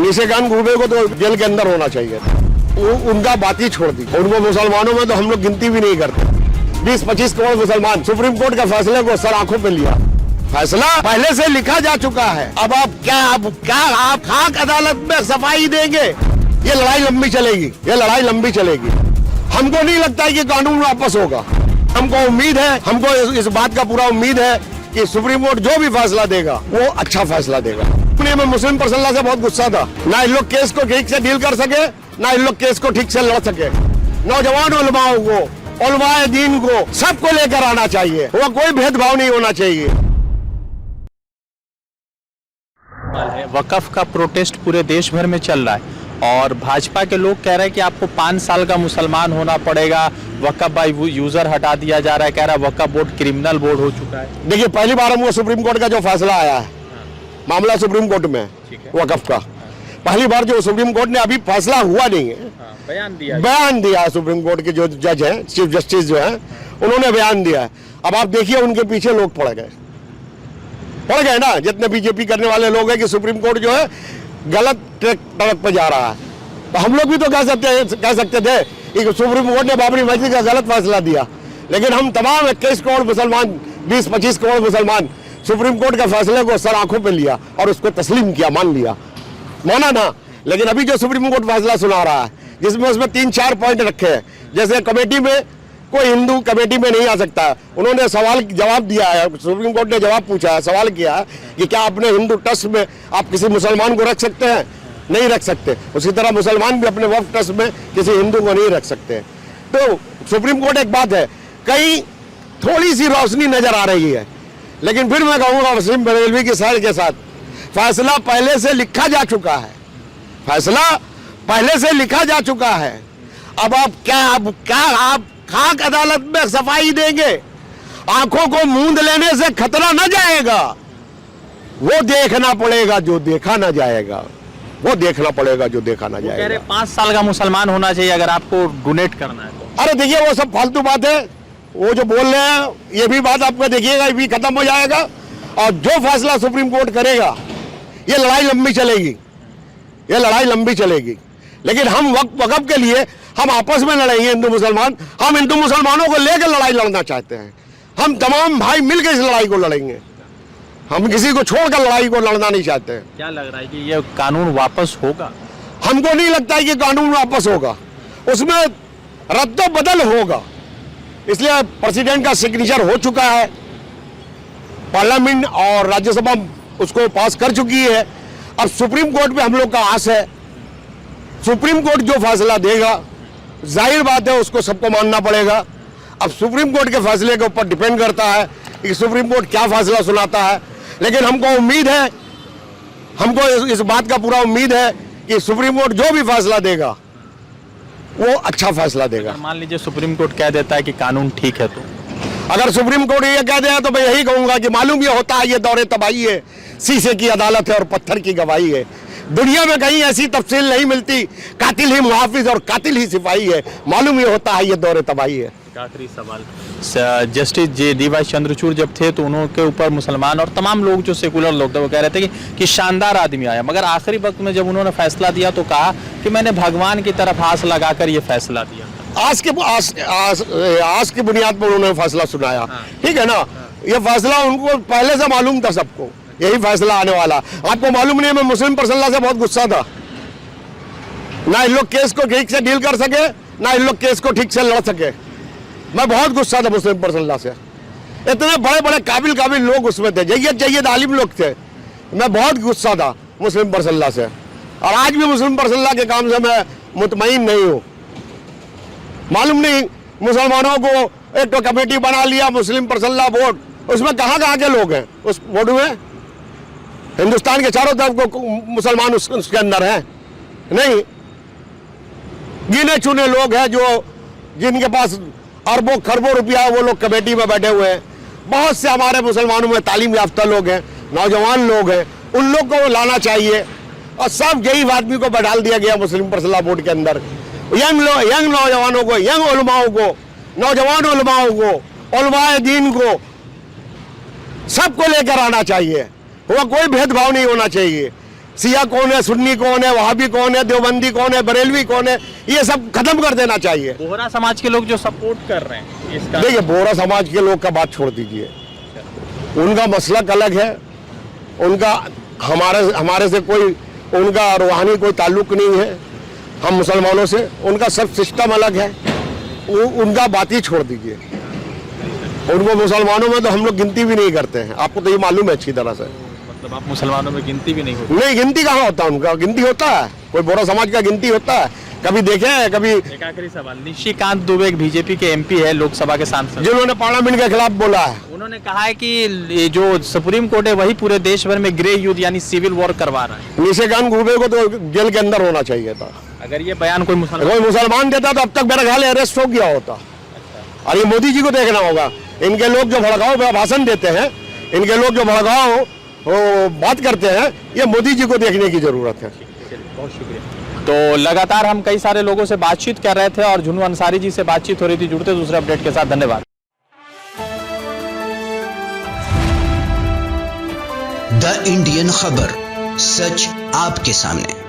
निशान गुर्बे को तो जेल के अंदर होना चाहिए। उनका बात ही छोड़ दी। उनको मुसलमानों में तो हम लोग गिनती भी नहीं करते। 20-25 करोड़ मुसलमान सुप्रीम कोर्ट के फैसले को सर आंखों पे लिया। फैसला पहले से लिखा जा चुका है। अब आप खाक अदालत में सफाई देंगे? ये लड़ाई लंबी चलेगी, ये लड़ाई लंबी चलेगी। हमको नहीं लगता है कि कानून वापस होगा। हमको उम्मीद है, हमको इस बात का पूरा उम्मीद है कि सुप्रीम कोर्ट जो भी फैसला देगा वो अच्छा फैसला देगा। मैं मुस्लिम पर्सनल से बहुत गुस्सा था। ना इन लोग केस को ठीक से डील कर सके, ना इन लोग केस को ठीक से लड़ सके। नौजवान उलमाओं को, उलमाए दीन को, सबको लेकर आना चाहिए। वो कोई भेदभाव नहीं होना चाहिए। वक्फ का प्रोटेस्ट पूरे देश भर में चल रहा है और भाजपा के लोग कह रहे हैं कि आपको 5 साल का मुसलमान होना पड़ेगा। वक्फ बाय यूजर हटा दिया जा रहा है, कह रहा है वक्फ बोर्ड क्रिमिनल बोर्ड हो चुका है। देखिए, पहली बार हमको सुप्रीम कोर्ट का जो फैसला आया है, मामला सुप्रीम कोर्ट में वक्फ का, पहली बार जो सुप्रीम कोर्ट ने, अभी फैसला हुआ नहीं है, बयान दिया सुप्रीम कोर्ट के जो जज हैं, चीफ जस्टिस जो हैं, उन्होंने बयान दिया है। अब आप देखिए उनके पीछे लोग पड़ गए ना, जितने बीजेपी करने वाले लोग हैं कि सुप्रीम कोर्ट जो है गलत ट्रैक पर जा रहा है। तो हम लोग भी तो कह सकते थे कि सुप्रीम कोर्ट ने बाबरी मस्जिद का गलत फैसला दिया, लेकिन हम तमाम 21 करोड़ मुसलमान, 20-25 करोड़ मुसलमान सुप्रीम कोर्ट के फैसले को सर आंखों पे लिया और उसको तस्लीम किया, माना ना। लेकिन अभी जो सुप्रीम कोर्ट फैसला सुना रहा है, जिसमें उसमें 3-4 पॉइंट रखे हैं, जैसे कमेटी में कोई हिंदू कमेटी में नहीं आ सकता। उन्होंने सवाल जवाब दिया है, सुप्रीम कोर्ट ने जवाब पूछा है, सवाल किया है कि क्या अपने हिंदू ट्रस्ट में आप किसी मुसलमान को रख सकते हैं? नहीं रख सकते। उसी तरह मुसलमान भी अपने वक्फ ट्रस्ट में किसी हिंदू को नहीं रख सकते। तो सुप्रीम कोर्ट एक बात है, कहीं थोड़ी सी रोशनी नजर आ रही है, लेकिन फिर मैं कहूँगा वसीम बरेलवी की साइड के साथ, फैसला पहले से लिखा जा चुका है। फैसला पहले से लिखा जा चुका है। अब आप खाक अदालत में सफाई देंगे? आंखों को मूंद लेने से खतरा न जाएगा। वो देखना पड़ेगा जो देखा ना जाएगा, वो देखना पड़ेगा जो देखा ना जाएगा। कह रहे 5 साल का मुसलमान होना चाहिए अगर आपको डोनेट करना है तो। अरे देखिए, वो सब फालतू बात है। वो जो बोल रहे हैं, ये भी बात आपको देखिएगा, ये भी खत्म हो जाएगा। और जो फैसला सुप्रीम कोर्ट करेगा, ये लड़ाई लंबी चलेगी, ये लड़ाई लंबी चलेगी। लेकिन हम वक्फ के लिए हम आपस में लड़ेंगे, हिंदू मुसलमान। हम हिंदू मुसलमानों को लेकर लड़ाई लड़ना चाहते हैं। हम तमाम भाई मिलकर इस लड़ाई को लड़ेंगे। हम किसी को छोड़कर लड़ाई को लड़ना नहीं चाहते हैं। क्या लग रहा है कि ये कानून वापस होगा? हमको नहीं लगता है कि कानून वापस होगा, उसमें रद्द बदल होगा। इसलिए प्रेसिडेंट का सिग्नेचर हो चुका है, पार्लियामेंट और राज्यसभा उसको पास कर चुकी है। अब सुप्रीम कोर्ट पे हम लोग का आस है। सुप्रीम कोर्ट जो फैसला देगा, जाहिर बात है उसको सबको मानना पड़ेगा। अब सुप्रीम कोर्ट के फैसले के ऊपर डिपेंड करता है कि सुप्रीम कोर्ट क्या फैसला सुनाता है। लेकिन हमको उम्मीद है, हमको इस बात का पूरा उम्मीद है कि सुप्रीम कोर्ट जो भी फैसला देगा वो अच्छा फैसला देगा। मान लीजिए सुप्रीम कोर्ट कह देता है कि कानून ठीक है, तो अगर सुप्रीम कोर्ट ये कह दिया तो मैं यही कहूंगा कि मालूम ये होता है, ये दौरे तबाही है, शीशे की अदालत है और पत्थर की गवाही है। दुनिया में कहीं ऐसी तफसील नहीं मिलती, कातिल ही मुहाफिज और कातिल ही सिपाही है। मालूम ये होता है, ये दौरे तबाही है। आखिरी सवाल, जस्टिस डी.वाई. चंद्रचूड़ जब थे तो उनके ऊपर मुसलमान और तमाम लोग जो सेकुलर लोग थे वो कह रहे थे कि शानदार आदमी आया, मगर आखिरी वक्त में जब उन्होंने फैसला दिया तो कहा कि मैंने भगवान की तरफ आस लगाकर ये फैसला दिया। आज की बुनियाद पर उन्होंने फैसला सुनाया, ठीक है ना। ये फैसला उनको पहले से मालूम था, सबको यही फैसला आने वाला। आपको मालूम नहीं, मैं मुस्लिम पर्सनल से बहुत गुस्सा था। ना इन लोग केस को ठीक से डील कर सके, ना इन लोग केस को ठीक से लड़ सके। मैं बहुत गुस्सा था मुस्लिम पर्सनल से। इतने बड़े बड़े काबिल लोग उसमें थे, जय्यद आलिम लोग थे। मैं बहुत गुस्सा था मुस्लिम पर्सनल से, और आज भी मुस्लिम पर्सनल के काम से मैं मुतमईन नहीं हूँ। मालूम नहीं, मुसलमानों को एक तो कमेटी बना लिया, मुस्लिम पर्सनल बोर्ड, उसमें कहाँ के लोग हैं उस बोर्ड में? हिंदुस्तान के चारों तरफ को मुसलमान उसके अंदर हैं? नहीं, गिने चुने लोग हैं जो जिनके पास अरबों खरबों रुपया है, वो लोग कमेटी में बैठे हुए हैं। बहुत से हमारे मुसलमानों में तालीम याफ्ता लोग हैं, नौजवान लोग हैं, उन लोग को लाना चाहिए। और सब गरीब आदमी को बैठा दिया गया मुस्लिम पर्सनल बोर्ड के अंदर। यंग नौजवानों को, यंग उलमाओं को, नौजवान उलमाओं को, उलमाए दीन को, सबको लेकर आना चाहिए। वह कोई भेदभाव नहीं होना चाहिए। सिया कौन है, सुन्नी कौन है, वहाबी कौन है, देवबंदी कौन है, बरेलवी कौन है, ये सब खत्म कर देना चाहिए। बोहरा समाज के लोग जो सपोर्ट कर रहे हैं इसका, देखिए बोहरा समाज के लोग का बात छोड़ दीजिए, उनका मसलक अलग है, उनका हमारे से कोई उनका रूहानी कोई ताल्लुक नहीं है, हम मुसलमानों से, उनका सब सिस्टम अलग है, उनका बात ही छोड़ दीजिए। उनको मुसलमानों में तो हम लोग गिनती भी नहीं करते हैं, आपको तो ये मालूम है अच्छी तरह से। मतलब आप मुसलमानों में गिनती भी नहीं होती? नहीं, गिनती कहाँ होता है उनका, गिनती होता है? कोई बोहरा समाज का गिनती होता है? कभी देखे हैं? कभी? एक आखिरी सवाल, निशिकांत दुबे एक बीजेपी के एमपी है, लोकसभा के सांसद, जिन्होंने पार्लियामेंट के खिलाफ बोला है, उन्होंने कहा है कि ये जो सुप्रीम कोर्ट है वही पूरे देश भर में ग्रे युद्ध यानी सिविल वॉर करवा रहा है। निशिकांत दुबे को तो जेल के अंदर होना चाहिए था। अगर ये बयान कोई मुसलमान देता तो अब तक मेरा ख्याल अरेस्ट हो गया होता। और ये मोदी जी को देखना होगा, इनके लोग जो भड़काओ भाषण देते हैं, इनके लोग जो भड़काओ बात करते हैं, ये मोदी जी को देखने की जरूरत है। बहुत शुक्रिया। तो लगातार हम कई सारे लोगों से बातचीत कर रहे थे और झुन्नू अंसारी जी से बातचीत हो रही थी। जुड़ते दूसरे अपडेट के साथ, धन्यवाद। द इंडियन खबर, सच आपके सामने।